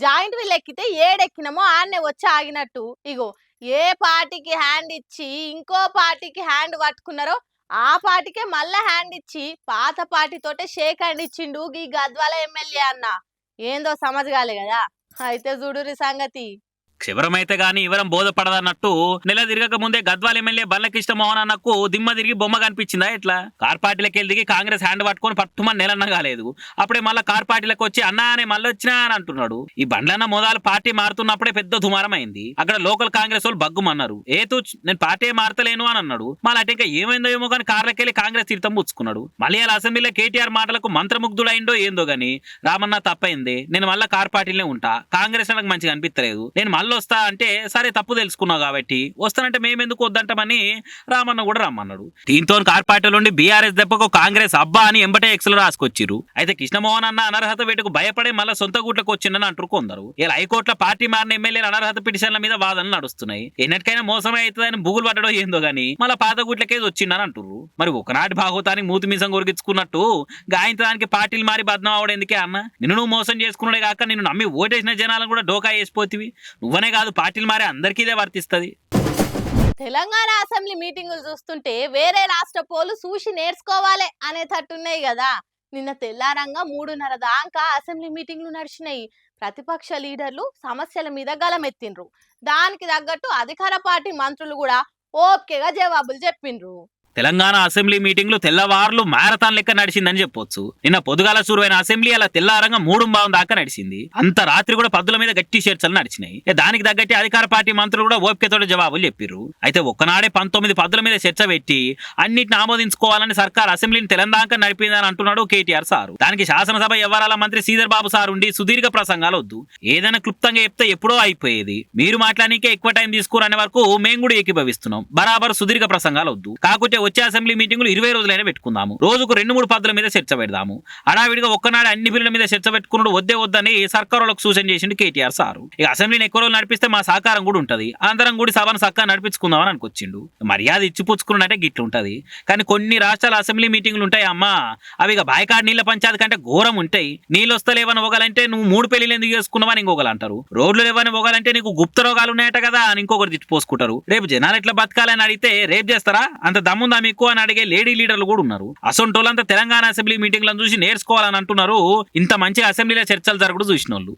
Joint wheel ఎక్కితే ఏడెక్కినామో ఆడనే వచ్చి ఆగినట్టు. ఇగో ఏ పార్టీకి హ్యాండ్ ఇచ్చి ఇంకో పార్టీకి హ్యాండ్ పట్టుకున్నారో ఆ పార్టీకే మళ్ళా హ్యాండ్ ఇచ్చి పాత పార్టీతోటే షేక్ హ్యాండ్ ఇచ్చిండు ఈ గద్వాల ఎమ్మెల్యే అన్న. ఏందో సమజగాలే కదా. అయితే చూడురి సంగతి. క్షివరమైతే గాని ఇవరం బోధపడదన్నట్టు నెల తిరగక ముందే గద్వాల ఎమ్మెల్యే బల్లకృష్ణ మోహన్ అన్నకు దిమ్మ తిరిగి బొమ్మ కనిపించిందా ఎట్లా? కార్ పార్టీలకు వెళ్ళి కాంగ్రెస్ హ్యాండ్ పట్టుకొని పట్టుమని నెలన్నా కాలేదు, అప్పుడే మళ్ళీ కార్ పార్టీలకు వచ్చి అన్నా అని మళ్ళీ వచ్చినా అని అంటున్నాడు. ఈ బండ్లన్న మొదలు పార్టీ మారుతున్నప్పుడే పెద్ద దుమారం అయింది. అక్కడ లోకల్ కాంగ్రెస్ వాళ్ళు బగ్గుమన్నారు. నేను పార్టీ మారతలేను అని అన్నాడు. మళ్ళీ అంటే ఇంకా ఏమైందో ఏమో కానీ కార్లకి వెళ్ళి కాంగ్రెస్ తీర్థం పుచ్చుకున్నాడు. మళ్ళీ అలా అసెంబ్లీలో కేటీఆర్ మాటలకు మంత్రముగ్ధుడైందో ఏందో గాని రామన్న తప్పైంది, నేను మళ్ళీ కార్ పార్టీలనే ఉంటా, కాంగ్రెస్ నాకు మంచిగా అనిపించలేదు, నేను మళ్ళీ వస్తా అంటే సరే తప్పు తెలుసుకున్నావు కాబట్టి వస్తానంటే మేమెందుకు వద్దంటామని రామన్న కూడా రమ్మన్నాడు. దీంతో కార్ పార్టీ నుండి బీఆర్ఎస్ దెబ్బకు కాంగ్రెస్ అబ్బా అని ఎంబటే ఎక్స్ లో రాసుకొచ్చిరు. అయితే కృష్ణమోహన్ అన్న అనర్హత వేటుకు భయపడే మళ్ళీ సొంత గూట్లకు వచ్చిందని అంటారు కొందరు. ఇలా హైకోర్టులో పార్టీ మారిన ఎమ్మెల్యేల అనర్హత పిటిషన్ల మీద వాదనలు నడుస్తున్నాయి. ఎన్నటికైనా మోసమే అవుతుందని బుగులు పట్టడం ఏందో గానీ మళ్ళీ పాత గూట్లకేసి వచ్చిందని అంటున్నారు. మరి ఒకనాటి భాగవతానికి మూతి మీసం కొరిగించుకున్నట్టు గాయంత్రానికి పార్టీలు మారి బద్నం అవడేందుకే అన్న? నిన్ను నువ్వు మోసం చేసుకున్నాడే కాక నిన్ను నమ్మి ఓటేసిన జనాలను కూడా డోకా వేసిపోతివి. నువ్వనే కాదు పార్టీలు మారే అందరికీ ఇదే వర్తిస్తుంది. తెలంగాణ అసెంబ్లీ మీటింగులు చూస్తుంటే వేరే రాష్ట్ర పోలు చూసి నేర్చుకోవాలి అనేటట్టున్నాయి కదా. నిన్న తెల్లారంగా 3:30 దాకా అసెంబ్లీ మీటింగ్లు నడిచినాయి. ప్రతిపక్ష లీడర్లు సమస్యల మీద గలమెత్తిండ్రు. దానికి తగ్గట్టు అధికార పార్టీ మంత్రులు కూడా ఓపికగా జవాబులు చెప్పిండ్రు. తెలంగాణ అసెంబ్లీ మీటింగ్లు తెల్లవార్లు మ్యారథాన్ లెక్క నడిచిందని చెప్పొచ్చు. నిన్న పొద్దుగాల సురువైన అసెంబ్లీ అలా తెల్లారంగా 3:00 దాకా నడిచింది. అంత రాత్రి కూడా పద్దుల మీద గట్టి చర్చలు నడిచినాయి. దానికి తగ్గట్టి అధికార పార్టీ మంత్రులు కూడా ఓపికతో జవాబులు చెప్పిర్రు. అయితే ఒక్కనాడే 19 పద్దుల మీద చర్చ పెట్టి అన్నిటిని ఆమోదించుకోవాలని సర్కార్ అసెంబ్లీని తెలంగాణ నడిపిందని అంటున్నాడు కేటీఆర్ సారు. దానికి శాసనసభ వ్యవహారాల మంత్రి శ్రీధర్ బాబు సార్ ఉండి సుదీర్ఘ ప్రసంగాలు వద్దు, ఏదైనా క్లుప్తంగా చెప్తే ఎప్పుడో అయిపోయేది, మీరు మాట్లాడానికే ఎక్కువ టైం తీసుకోరనే వరకు మేము కూడా ఏకీభవిస్తున్నాం, బరాబర్ సుదీర్ఘ ప్రసంగాలు వద్దు, కాకుంటే వచ్చే అసెంబ్లీ మీటింగులు 20 రోజులైనా పెట్టుకుందాము, రోజుకు 2-3 పద్ధతుల మీద చర్చ పెడదాము, హడావిడిగా ఒక్కనాడు అన్ని బిల్లుల మీద చర్చ పెట్టుకున్నాడు వద్దని సర్కారులకు సూచన చేసిండు కేటీఆర్ సారు. ఇక అసెంబ్లీని ఎక్కువ రోజులు నడిపిస్తే మా సహకారం కూడా ఉంటది, అందరం కూడా సభను చక్కగా నడిపించుకుందామని అనుకొచ్చిండు. మర్యాద ఇచ్చిపుచ్చుకున్నట్టే గిట్లు ఉంటది. కానీ కొన్ని రాష్ట్రాల అసెంబ్లీ మీటింగ్లు ఉంటాయి అమ్మా, అవి ఇక బాయికాడ్ నీళ్ల పంచాయతీ కంటే ఘోరం ఉంటాయి. నీళ్ళు వస్తలేవని ఒకలంటే నువ్వు 3 పెళ్లిలు ఎందుకు చేసుకున్నావని ఇంకొకరు అంటారు, రోడ్లు లేవని ఒకలంటే నీకు గుప్త రోగాలు ఉన్నాయట కదా అని ఇంకొకరు తిట్టిపోసుకుంటారు. రేపు జనాలు ఎట్లా బతకాలని అడిగితే రేపు చేస్తారా, అంత దమ్ముందా మీకు అని అడిగే లేడీ లీడర్లు కూడా ఉన్నారు. అసొంటోళ్ళంతా తెలంగాణ అసెంబ్లీ మీటింగ్లను చూసి నేర్చుకోవాలని అంటున్నారు. ఇంత మంచి అసెంబ్లీలో చర్చలు జరగడం చూసిన వాళ్ళు.